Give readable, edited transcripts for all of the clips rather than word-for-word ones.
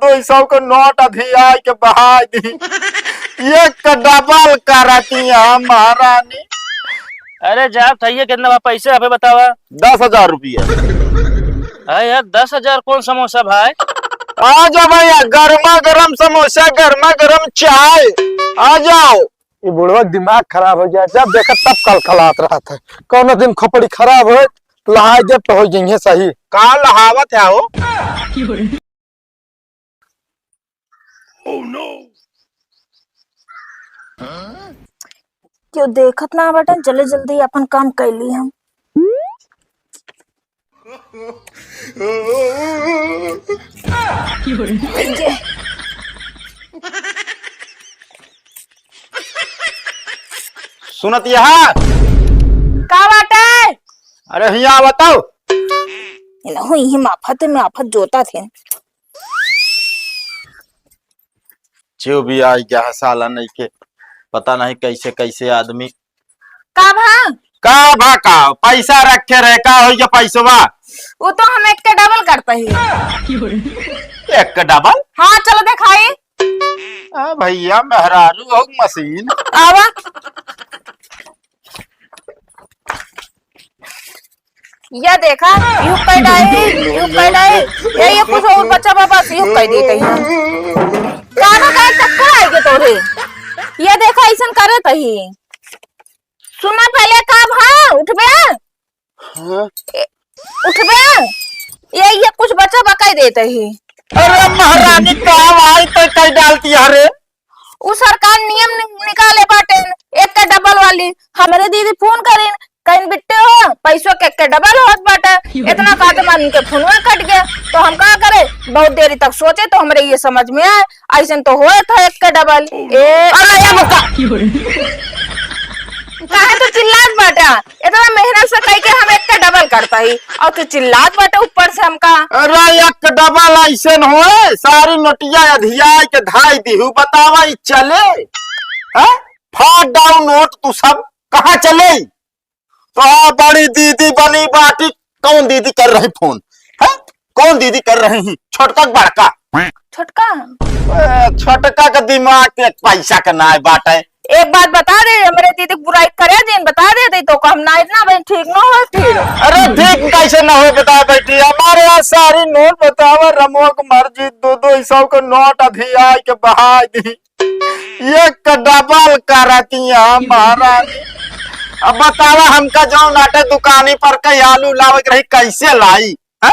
200 के नोट अधिया के बहा दी। एक डबल करतिया महारानी। अरे जाप थैये कितना बा पैसे अबे बतावा। 10,000 रुपया। अरे यार 10,000 कौन समोसा भाई? आ जाओ भैया, गर्मा गर्म समोसा, गर्मा गर्म चाय, आ जाओ। ये बुढ़वा दिमाग खराब हो गया, जब देखा तब कलकलात रहा था। कौन दिन खोपड़ी खराब हो लहाई दे तो हो जाइए सही। का लहावत है वो? क्यों देखत ना बटन, जल्दी जल्दी अपन काम कैली हम। सुनत यहाँ का बाटे? अरे हिया बताओ। ही माफत में आफत जोता थे। जो भी आई क्या साला नहीं के पता नहीं कैसे कैसे आदमी का का पैसा रखे रहे का हो या पैसवा। वो तो हम एक के डबल करते ही। एक डबल? हाँ चलो दिखाई। भैया मेहरारू हो मशीन। आवा ये देखा यू ये कुछ और बच्चा बाबा से यू कह देते हैं। गाना का चक्कर आएगे तोरे। ये देखा ऐसा करे तही। सुना पहले काम। हाँ उठबे ये कुछ बच्चा बकाई देते ही। अरे महारानी काम आई तो कई डालती है रे। वो सरकार नियम निकाले बाटे एक का डबल वाली। हमारे दीदी फोन करें कहीं बिट्टे हो पैसों के डबल होत बाटे। इतना काते मान के फोन कट गया तो हम क्या करे। बहुत देरी तक सोचे तो हमारे ये समझ में आए ऐसा तो हो था एक का डबल। काहे तो चिल्लात बाटा। इतना मेहनत से कह के हम एक का डबल करता ही और तो चिल्लात बाटा ऊपर से हमका। अरे एक डबल ऐसे हो सारी नोटिया अधिया के धाई दी बतावा चले। फाड़ डाउन नोट तू सब कहाँ चले। तो बड़ी दीदी बनी बाटी कौन दीदी कर रही फोन है? कौन दीदी कर रही है? छोटका बड़का? छोटका का दिमाग के पैसा का ना बाटे। एक बात बता दे मेरे दीदी बुराई करे दिन बता दे तो हम ना इतना भाई ठीक ना हो फिर। अरे ठीक कैसे ना हो बता बेटी। हमारे यहाँ सारी नोट बतावा रमोक मर्जी 200 के नोट अधिया के बहा दी। एक डबल करतिया महारानी। अब बतावा हमका जो नाटे दुकानी पर कई आलू लावत रही कैसे लाई है?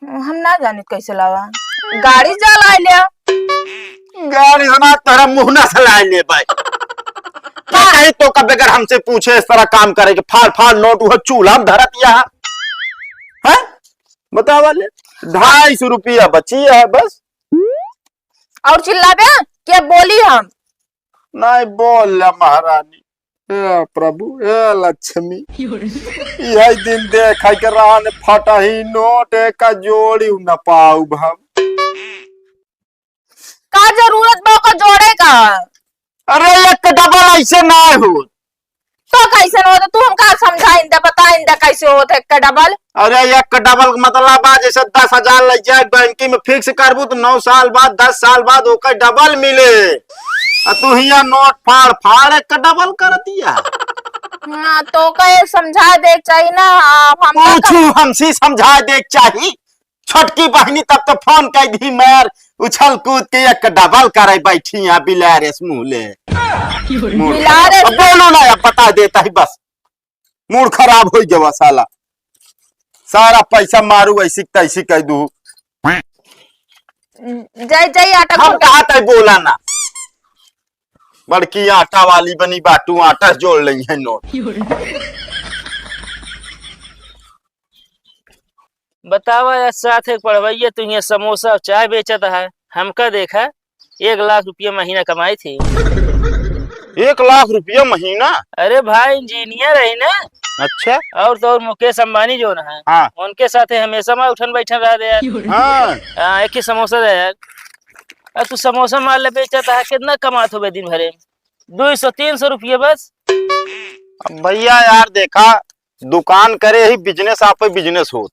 हम ना जाने कैसे लावा। गाड़ी जा ला लिया। गाड़ी सुना तेरा मुंह ना सलाए ले भाई। कहीं तो कब बगैर हमसे पूछे इस तरह काम करे कि फाड़ फाड़ नोट वो चूल्हा में धरत या है? बतावा ले 250 रुपया बची है बस। और चिल्ला बे क्या बोली हम? नहीं बोल महारानी। प्रभु ए लक्ष्मी यही दिन देखा के रान फटा ही नोट का जोड़ी न पाऊ भम। का जरूरत बा का जोड़े का? अरे एक डबल ऐसे ना हो तो कैसे हो तो तू हमका समझा इंदा बता इंदा कैसे हो एक का डबल। अरे एक डबल मतलब जैसे 10,000 लग जाए बैंकिंग में फिक्स करबू तो 9 साल बाद 10 साल बाद ओकर डबल मिले। तू हिया नोट फाड़ फाड़ एक डबल कर दिया। हाँ तो कहे समझा दे चाहिए ना। हम पूछू हमसे समझा दे चाहिए। छोटकी बहनी तब तो फोन कर दी मैर उछल कूद के एक डबल करे बैठी यहाँ बिलारेस मुँह बोलो ना अब बता देता ही बस। मूड खराब हो गया साला। सारा पैसा मारू ऐसी तैसी कह दू। जय आटा हम कहा था बोला ना। बड़की आटा वाली बनी बाटू आटा जोड़ ली है नोट। बतावा यार साथ एक पढ़वैया तू यहाँ समोसा और चाय बेचता है। हमका देखा 1 लाख रुपया महीना कमाई थी। 1 लाख रुपया महीना? अरे भाई इंजीनियर है ना। अच्छा और तो और मुकेश अंबानी जो है हाँ। उनके साथ हमेशा मैं उठन बैठन रहा दे यार। हाँ। एक ही समोसा दे यार। अब तू समोसा माल ले बेचता है कितना कमात हो दिन भरे? 200-300 रुपये बस। भैया यार देखा दुकान करे ही बिजनेस आप बिजनेस होत।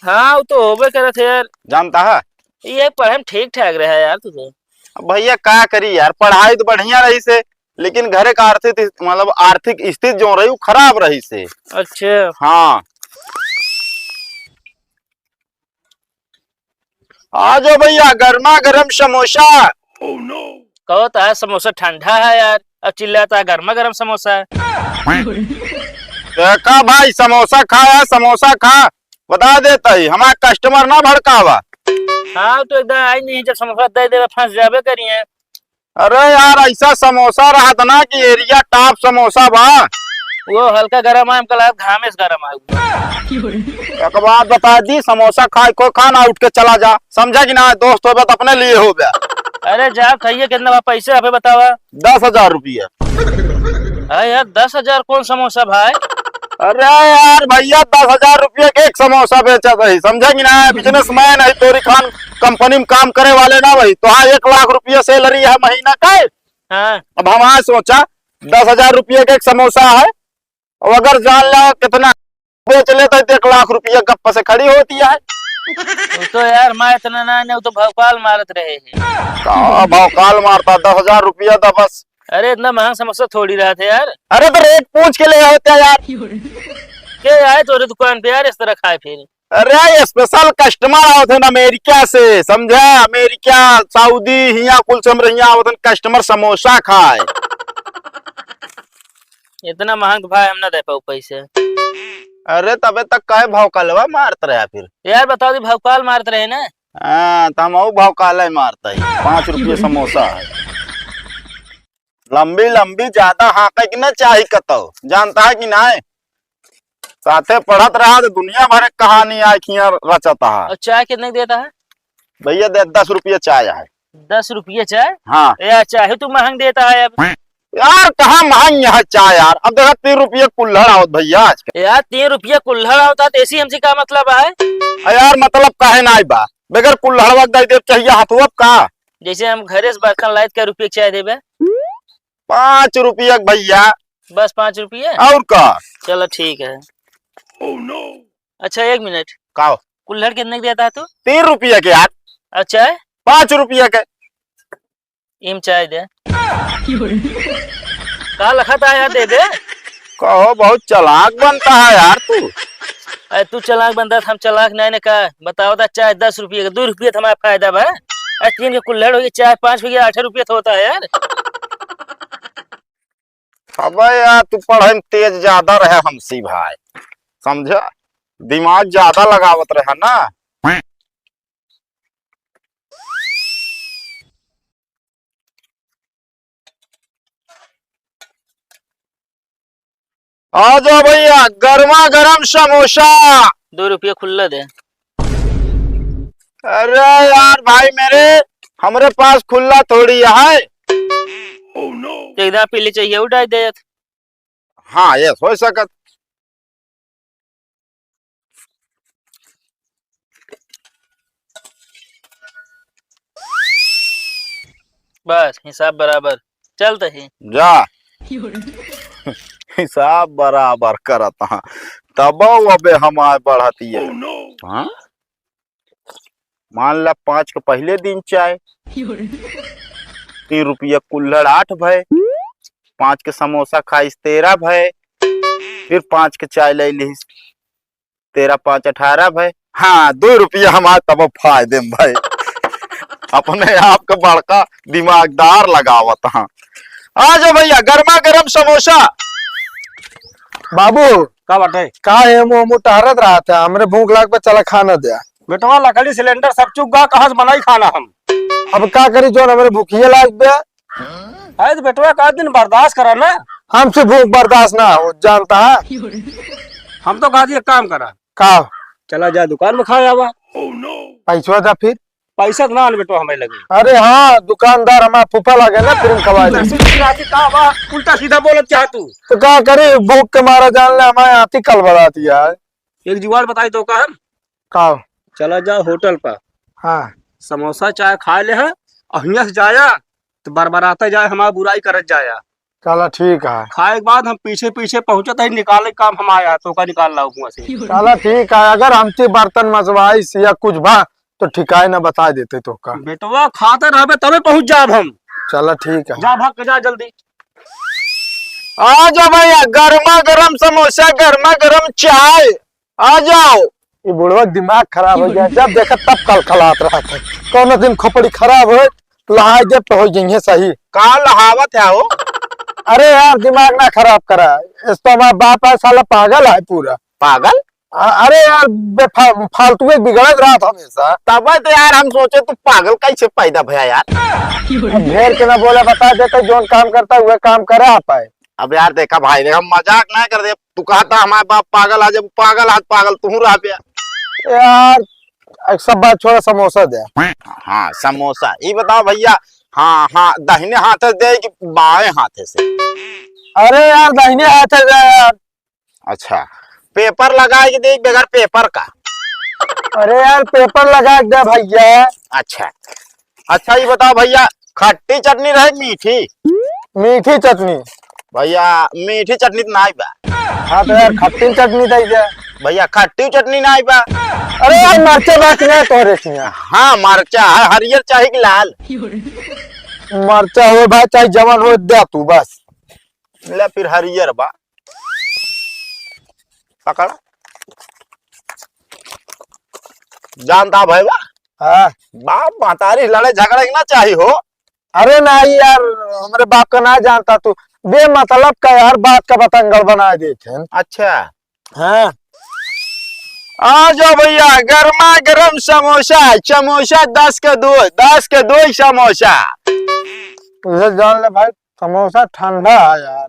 हाँ वो तो होबे करे थे यार। जानता है ये पढ़े में ठीक ठाक रहा यार तुझे। अब भैया क्या करी यार, पढ़ाई तो बढ़िया रही से, लेकिन घरे का आर्थिक मतलब आर्थिक स्थिति जो रही वो खराब रही से। अच्छा हाँ आ जाओ भैया, गर्मा गर्म समोसा। कहो तो है समोसा ठंडा है यार, अब चिल्लाता है गर्मा गर्म समोसा है। देखा भाई, समोसा खाया, समोसा खा, बता देता ही हमारा कस्टमर ना भड़कावा। हाँ तो एकदम आई नहीं, जब समोसा दे दे फंस जाबे करिए। अरे यार ऐसा समोसा रहा था ना कि एरिया टॉप समोसा बा। वो हल्का गरम है, हमको लगा घामेस गरम है। एक बात बता दी, समोसा खाए कोई खाना उठ के चला जा, समझा कि ना, दोस्त हो तो अपने लिए हो गया। अरे जा खाइए, कितना पैसे आप बतावा। 10,000 रुपया। अरे यार 10,000 कौन समोसा भाई? अरे यार भैया 10,000 रुपये के एक समोसा बेचा था, समझा कि ना, बिजनेसमैन है, तोरी खान कंपनी में काम करे वाले ना भाई, तो हाँ 1 लाख रुपया सैलरी है महीना का। हाँ अब हमारे सोचा 10,000 रुपये का एक समोसा है, और अगर जान लो कितना बेच लेता है तो 1 लाख रुपया गप्पा से खड़ी होती है। वो तो यार मैं इतना ना, वो तो भौकाल मारत रहे हैं। भौकाल मारता, 10,000 रुपया था बस। अरे इतना महंगा समोसा थोड़ी रहा था यार। अरे तो रेट पूछ के ले होते यार। क्या आए तोरे दुकान पे यार इस तरह खाए फिर? अरे स्पेशल कस्टमर आवत है अमेरिका से, समझा, अमेरिका सऊदी हिया कुल समरिया आवत है कस्टमर समोसा खाए। इतना महंगा भाई हम ना दे पाऊ पैसे। अरे तबे तक काहे भौकालवा मारत रहा फिर? यार बताओ दी भौकाल मारत रहे ना। हाँ तो हम भौकाल मारता है। 5 रुपये समोसा है, लंबी लंबी ज्यादा हाँके कि ना चाही कतो, जानता है कि ना, साथे पढ़त रहा तो दुनिया भर की कहानी आखियां रचता है। और चाय कितने की देता है? भैया 10 रुपये चाय है। 10 रुपये चाय? हाँ यार चाय तू महंग देता है अब। यार कहाँ महंग है चाय यार, अब देखा 3 रुपये कुल्हड़ आवत भैया आजकल। यार 3 रुपया कुल्हड़ होता तो ऐसी हमसे क्या मतलब है? यार मतलब काहे ना बा, बगैर कुल्हड़ वक्त दे चाहिए हाथुआ का। जैसे हम घरे से बर्तन लाए क्या रुपये चाय देबे? 5 रुपये भैया। बस 5 रुपये? और का? चलो ठीक है। अच्छा 1 मिनट, का कुल्हड़ कितने की देता है तू? 3 रुपये के यार। अच्छा 5 रुपये के। इम चाय दे। कहा लखा था यार, दे दे। कहो बहुत चालाक बनता है यार तू। अरे तू चालाक बनता था, हम चालाक नहीं ने कहा। बताओ था चाय 10 रुपये का, 2 रुपये तो हमारा फायदा बा। 3 के कुल्हड़ हो गई, चाय 5 हो गया, 8 रुपये तो होता है यार। अब यार तू पढ़े में तेज ज्यादा रहे हमसी भाई, समझा, दिमाग ज्यादा लगावत रहे ना। आ जाओ भैया, गर्मा गर्म समोसा। 2 रुपये खुल्ला दे। अरे यार भाई मेरे, हमारे पास खुला थोड़ी है। तो एकदम पीली चाहिए उठाई दे। हाँ ये हो सकत। बस हिसाब बराबर चलता ही जा। हिसाब बराबर करता, तब अबे हमारे बढ़ती है। हाँ मान ला 5 के पहले दिन चाय 3 रुपया कुल्हड़ 8 भय, 5 के समोसा खाइस 13 भय, फिर 5 के चाय ले ली 13 5 18 भय। हाँ 2 रुपया हमारे तब फायदे में भाई। अपने आप का बड़का दिमागदार लगावत। हाँ आ जाओ भैया, गर्मा गर्म समोसा। बाबू का बाटे का है मुंह टहरत रहा था, हमरे भूख लाग पे चला खाना दिया। बेटवा लकड़ी सिलेंडर सब चुक गा, कहाँ से बनाई खाना हम? अब का करी, जो हमरे भूखिए लाग पे। अरे तो बेटवा का दिन बर्दाश्त करा ना, हमसे भूख बर्दाश्त ना हो, जानता है। हम तो कहा एक काम करा, का चला जा दुकान में खा जावा। पैसा था फिर? पैसा तो ना आने बेटवा हमें लगे। अरे हाँ दुकानदार हमारा फूफा लगे ना, फिर खवा दे। उल्टा सीधा बोलत चाह तू। तो क्या करे, भूख के मारा जान ले हमारे हाथी कल बढ़ाती है। एक जुगाड़ बताई तो का हम, का चला जा होटल पर, हाँ समोसा चाय खा ले है, और हियां से जाया तो बरबराता जाए, हमारा बुराई करत जाया। चला ठीक है। खाए के बाद हम पीछे पीछे पहुंचत है, निकाले काम हम आया तो का निकाल ला कुआं से। चला ठीक है, अगर हमसे बर्तन मजवाइस या कुछ भा तो ठिकाए ना बता देते तो का। बेटवा खाते रहबे तबे पहुंच जाब हम। चलो ठीक है। जा भाग के जा जल्दी। आ जाओ भैया, गर्मा गर्म समोसा, गर्मा गर्म चाय, आ जाओ। ये बुढ़वा दिमाग खराब हो गया, जब देखा तब कलकलात रहा था। कौन दिन खोपड़ी खराब हो लहाई दे तो हो जाइए सही। का लहावत है वो? अरे यार दिमाग ना खराब करा, इस तो हमारा बाप है साला पागल है पूरा। पागल? अरे यार फालतू में बिगड़त रहा था हमेशा। तब तो यार हम सोचे तू पागल कैसे पैदा भया यार। ढेर के ना बोला बता देते जो काम करता हुआ काम करे आ पाए। अब यार देखा भाई, देखा मजाक ना कर दे। तू कहता हमारे बाप पागल है, जब पागल है पागल तू रह पे यार सब बात छोड़ा, समोसा दे। हाँ समोसा, ये बताओ भैया, हाँ हाँ दाहिने हाथ से दे कि बाएं हाथ से? अरे यार दाहिने हाथ है यार। अच्छा, पेपर लगा के दे बगैर पेपर का? अरे यार पेपर लगा के दे भैया। अच्छा अच्छा, ये बताओ भैया, खट्टी चटनी रहे मीठी? मीठी चटनी भैया मीठी चटनी तो नहीं बा। हाँ तो यार खट्टी चटनी दे दे भैया, खट्टी चटनी नहीं बा। अरे यार मरचा बात नहीं तोरे छिया। हाँ मरचा है, हरियर चाहे कि लाल? मरचा हो भाई चाहे जवान हो दे तू बस। ले फिर हरियर बा, पकड़। जानता भाई बा, हाँ बाप मातारी लड़े झगड़े ना चाहिए हो। अरे नहीं यार हमारे बाप का ना जानता तू, बेमतलब का यार बात का बतंगड़ बना देते। अच्छा हाँ आ जाओ भैया, गर्मा गर्म समोसा, समोसा 10 के 2, 10 के 2 समोसा। तुझे जान ले भाई समोसा ठंडा है यार।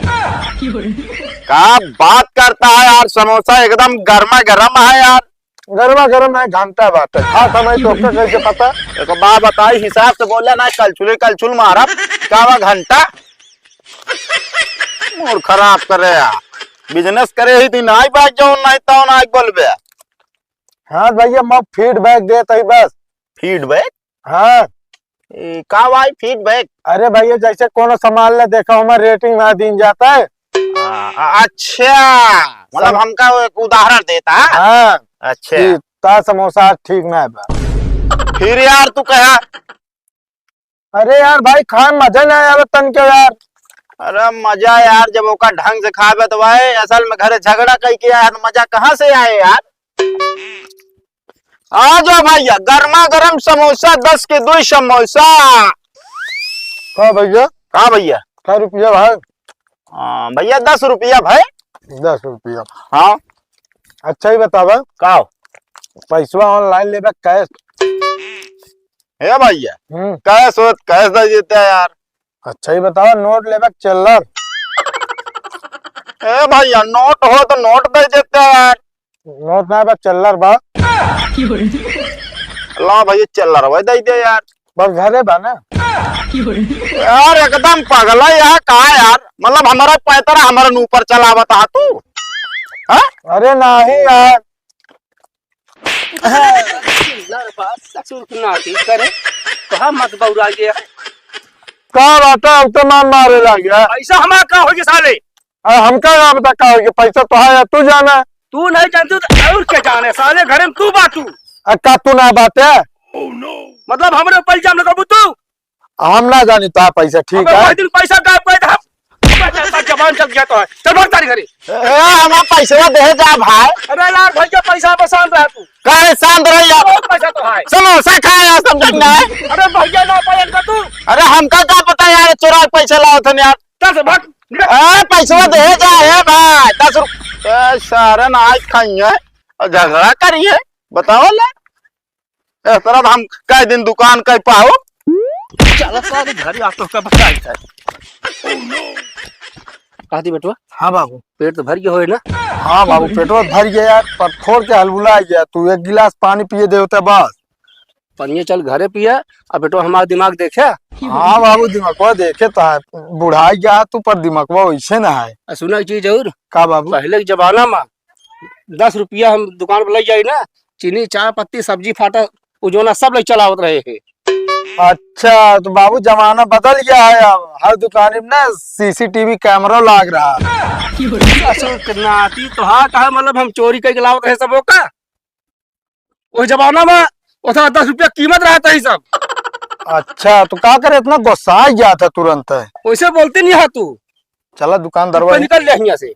क्या बात करता है यार, समोसा एकदम गर्मा गर्म है यार। गरमा गरम है घंटा बात है, हाँ समय तो कैसे पता। एक बात बताई, हिसाब से बोला ना, कलछुल मारा क्या हुआ घंटा? मूड खराब करे यार, बिजनेस करे ही दिन आई बात जो नहीं तो ना बोलबे। हाँ भैया मैं फीडबैक देता ही बस। फीडबैक? हाँ का भाई फीडबैक? अरे भैया जैसे कोनो सामान ले देखा हमारा रेटिंग ना दिन जाता है। अच्छा, मतलब हमका एक उदाहरण देता है। हाँ अच्छा, ता समोसा ठीक ना है बा। फिर यार तू कहा? अरे यार भाई खान मजा ना आया तन के यार। अरे मजा यार जब ओका ढंग से खावे तो भाई, असल में घरे झगड़ा कई के यार, मजा कहाँ से आए यार। आ जाओ भैया, गर्मा गर्म समोसा, 10 के 2 समोसा। कहा भैया? कहा भैया? क्या रुपया भाई? भैया 10 रुपया भाई। 10 रुपया? हाँ अच्छा ही बतावा, का पैसा ऑनलाइन लेबे कैश? है भैया, कैश हो कैश दे देते हैं यार। अच्छा ही बतावा, नोट लेबे चिल्लर? ए भैया नोट हो तो नोट दे देते हैं यार। नोट ना बा चिल्लर बा। ला भैया चिल्लर वही दे दे यार। बस घरे बा ना? यार एकदम पागल है यार, कहा यार, मतलब हमारा पैतरा हमारे ऊपर चला बता तू? हाँ? अरे नहीं यार करे कहा मत बौरा गया। का बाटा अब तो मान मारे लग गया। ऐसा हमारा का हो गया साले। हमका ना बता का हो गया, पैसा तो है तू जाना। तू नहीं जानती तो और क्या जाने, साले घरे में तू बातू। का तू ना बात है? मतलब हमरे ऊपर इल्जाम लगाबू तू? हम ना जानी तो पैसा ठीक है। दिन पैसा गायब कर दे, जबान चल गया तो है। चल भाग तारी घरे। हमारा पैसा दे जा भाई। अरे यार भैया पैसा पसंद रहा तू। कहे शांत रह यार, बहुत पैसा तो है। समोसा खाया समझना है। अरे भैया ना पायन का तू। अरे हमका क्या पता यार, चोरा के पैसा लाओ थे यार। चल से भाग। पैसा दे जा है भाई, 10 रुपये सारे आज खाइए और झगड़ा करिए, बताओ ले। इस तरह हम कई दिन दुकान कई पाओ। चल सारे घर आ तो का बताई है। आदि बेटवा। हाँ बाबू। पेट तो भर गया होए ना? हाँ बाबू पेट्रोल भर गया यार, पर फोड़ के हलबुला गया। तू एक गिलास पानी पिए दे होता बस। पनिए चल घरे पिया। अब बेटवा हमारा दिमाग देखे। हाँ बाबू दिमागवा देखे तो है, बुढ़ाई गया तू पर दिमागवा वैसे ना है। सुना एक चीज जरूर, का बाबू? पहले के जमाना में 10 रुपया हम दुकान पर ले जाई ना, चीनी चाय पत्ती सब्जी फाटा उजोना सब ले चलावत रहे है। अच्छा तो बाबू जमाना बदल गया है, अब हर दुकान में ना सीसीटीवी कैमरा लाग रहा है। नाती तो हाँ कहा, मतलब हम चोरी करके लावत रहे सबों का। उस जमाना में उतना 10 रुपया कीमत रहता है सब। अच्छा तो क्या करे, इतना गुस्सा आ गया था तुरंत। वैसे बोलते नहीं है तू। चला दुकानदार निकल ले यहाँ से।